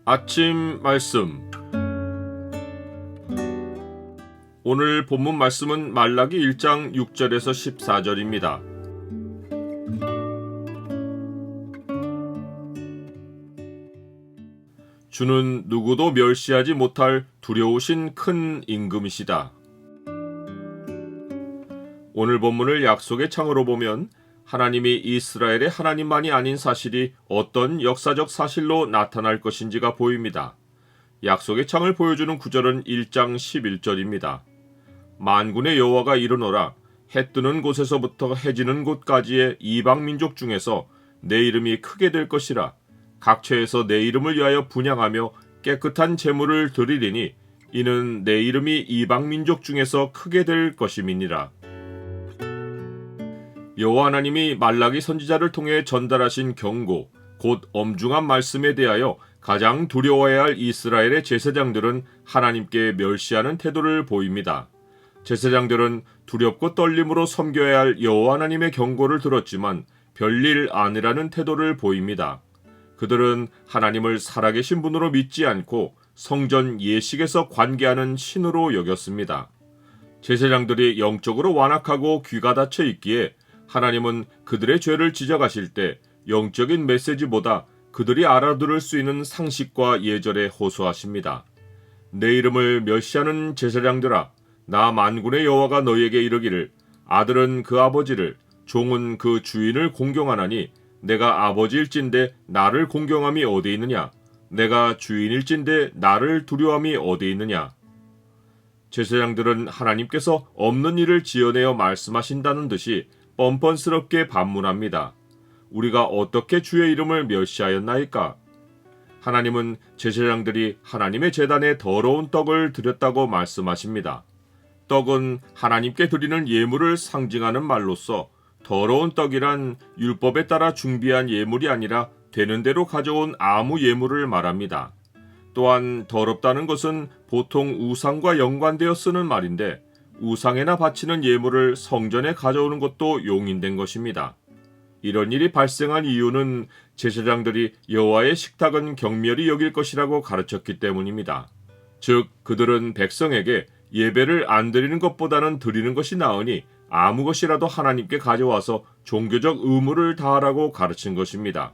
아침 말씀. 오늘 본문 말씀은 말라기 1장 6절에서 14절입니다. 주는 누구도 멸시하지 못할 두려우신 큰 임금이시다. 오늘 본문을 약속의 창으로 보면 하나님이 이스라엘의 하나님만이 아닌 사실이 어떤 역사적 사실로 나타날 것인지가 보입니다. 약속의 창을 보여주는 구절은 1장 11절입니다. 만군의 여호와가 이르노라. 해 뜨는 곳에서부터 해 지는 곳까지의 이방 민족 중에서 내 이름이 크게 될 것이라. 각처에서 내 이름을 위하여 분향하며 깨끗한 제물을 드리리니 이는 내 이름이 이방 민족 중에서 크게 될 것임이니라. 여호와 하나님이 말라기 선지자를 통해 전달하신 경고, 곧 엄중한 말씀에 대하여 가장 두려워해야 할 이스라엘의 제사장들은 하나님께 멸시하는 태도를 보입니다. 제사장들은 두렵고 떨림으로 섬겨야 할 여호와 하나님의 경고를 들었지만 별일 아니라는 태도를 보입니다. 그들은 하나님을 살아계신 분으로 믿지 않고 성전 예식에서 관계하는 신으로 여겼습니다. 제사장들이 영적으로 완악하고 귀가 닫혀 있기에 하나님은 그들의 죄를 지적하실 때 영적인 메시지보다 그들이 알아들을 수 있는 상식과 예절에 호소하십니다. 내 이름을 멸시하는 제사장들아, 나 만군의 여호와가 너희에게 이르기를 아들은 그 아버지를, 종은 그 주인을 공경하나니 내가 아버지일진데 나를 공경함이 어디 있느냐? 내가 주인일진데 나를 두려움이 어디 있느냐? 제사장들은 하나님께서 없는 일을 지어내어 말씀하신다는 듯이 뻔뻔스럽게 반문합니다. 우리가 어떻게 주의 이름을 멸시하였나이까? 하나님은 제사장들이 하나님의 제단에 더러운 떡을 드렸다고 말씀하십니다. 떡은 하나님께 드리는 예물을 상징하는 말로서 더러운 떡이란 율법에 따라 준비한 예물이 아니라 되는 대로 가져온 아무 예물을 말합니다. 또한 더럽다는 것은 보통 우상과 연관되어 쓰는 말인데 우상에나 바치는 예물을 성전에 가져오는 것도 용인된 것입니다. 이런 일이 발생한 이유는 제사장들이 여호와의 식탁은 경멸히 여길 것이라고 가르쳤기 때문입니다. 즉 그들은 백성에게 예배를 안 드리는 것보다는 드리는 것이 나으니 아무 것이라도 하나님께 가져와서 종교적 의무를 다하라고 가르친 것입니다.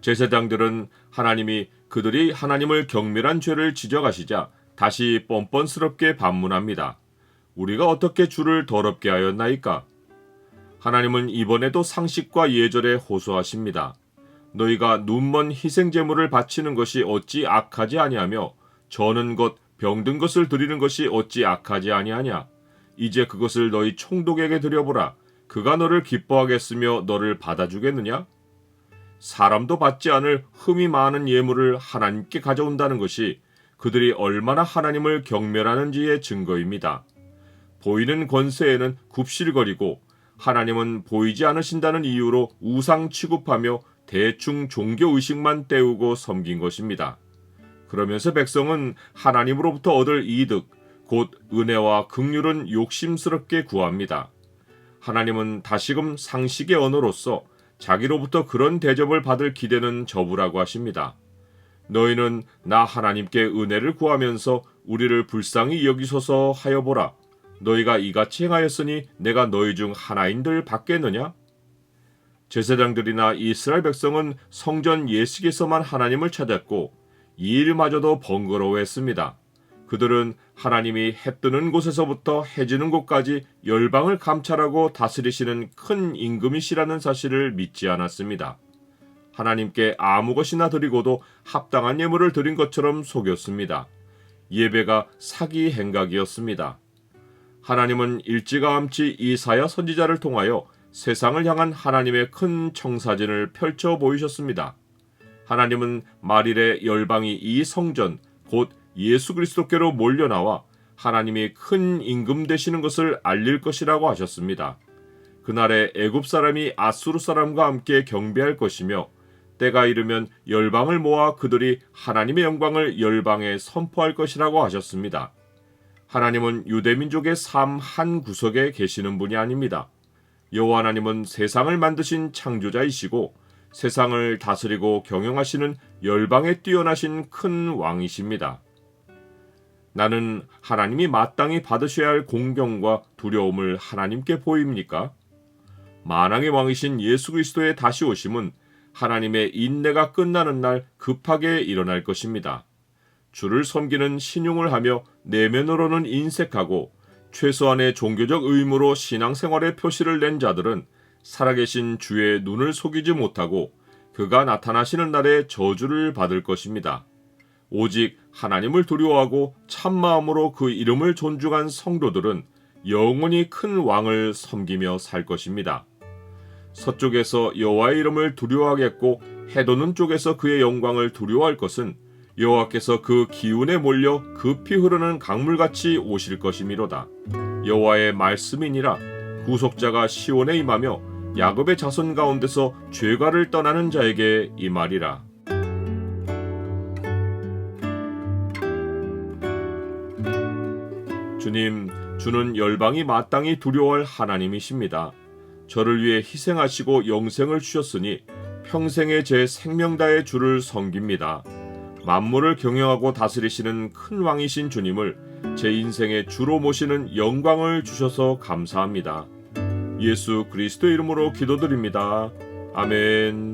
제사장들은 하나님이 그들이 하나님을 경멸한 죄를 지적하시자 다시 뻔뻔스럽게 반문합니다. 우리가 어떻게 주를 더럽게 하였나이까? 하나님은 이번에도 상식과 예절에 호소하십니다. 너희가 눈먼 희생제물을 바치는 것이 어찌 악하지 아니하며 저는 것 병든 것을 드리는 것이 어찌 악하지 아니하냐? 이제 그것을 너희 총독에게 드려보라. 그가 너를 기뻐하겠으며 너를 받아주겠느냐? 사람도 받지 않을 흠이 많은 예물을 하나님께 가져온다는 것이 그들이 얼마나 하나님을 경멸하는지의 증거입니다. 보이는 권세에는 굽실거리고 하나님은 보이지 않으신다는 이유로 우상 취급하며 대충 종교의식만 때우고 섬긴 것입니다. 그러면서 백성은 하나님으로부터 얻을 이득, 곧 은혜와 긍휼은 욕심스럽게 구합니다. 하나님은 다시금 상식의 언어로서 자기로부터 그런 대접을 받을 기대는 접으라고 하십니다. 너희는 나 하나님께 은혜를 구하면서 우리를 불쌍히 여기소서 하여 보라. 너희가 이같이 행하였으니 내가 너희 중 하나인들 받겠느냐? 제사장들이나 이스라엘 백성은 성전 예식에서만 하나님을 찾았고 이 일마저도 번거로워했습니다. 그들은 하나님이 해 뜨는 곳에서부터 해 지는 곳까지 열방을 감찰하고 다스리시는 큰 임금이시라는 사실을 믿지 않았습니다. 하나님께 아무 것이나 드리고도 합당한 예물을 드린 것처럼 속였습니다. 예배가 사기 행각이었습니다. 하나님은 일찌감치 이사야 선지자를 통하여 세상을 향한 하나님의 큰 청사진을 펼쳐 보이셨습니다. 하나님은 말일에 열방이 이 성전 곧 예수 그리스도께로 몰려나와 하나님이 큰 임금 되시는 것을 알릴 것이라고 하셨습니다. 그날에 애굽 사람이 아수르 사람과 함께 경배할 것이며 때가 이르면 열방을 모아 그들이 하나님의 영광을 열방에 선포할 것이라고 하셨습니다. 하나님은 유대민족의 삶 한 구석에 계시는 분이 아닙니다. 여호와 하나님은 세상을 만드신 창조자이시고 세상을 다스리고 경영하시는 열방에 뛰어나신 큰 왕이십니다. 나는 하나님이 마땅히 받으셔야 할 공경과 두려움을 하나님께 보입니까? 만왕의 왕이신 예수 그리스도의 다시 오심은 하나님의 인내가 끝나는 날 급하게 일어날 것입니다. 주를 섬기는 신용을 하며 내면으로는 인색하고 최소한의 종교적 의무로 신앙생활의 표시를 낸 자들은 살아계신 주의 눈을 속이지 못하고 그가 나타나시는 날에 저주를 받을 것입니다. 오직 하나님을 두려워하고 참마음으로 그 이름을 존중한 성도들은 영원히 큰 왕을 섬기며 살 것입니다. 서쪽에서 여호와의 이름을 두려워하겠고 해돋는 쪽에서 그의 영광을 두려워할 것은 여호와께서 그 기운에 몰려 급히 흐르는 강물같이 오실 것이미로다. 여호와의 말씀이니라. 구속자가 시온에 임하며 야곱의 자손 가운데서 죄가를 떠나는 자에게 임하리라. 주님, 주는 열방이 마땅히 두려워할 하나님이십니다. 저를 위해 희생하시고 영생을 주셨으니 평생에 제 생명 다해 주를 섬깁니다. 만물을 경영하고 다스리시는 큰 왕이신 주님을 제 인생의 주로 모시는 영광을 주셔서 감사합니다. 예수 그리스도 이름으로 기도드립니다. 아멘.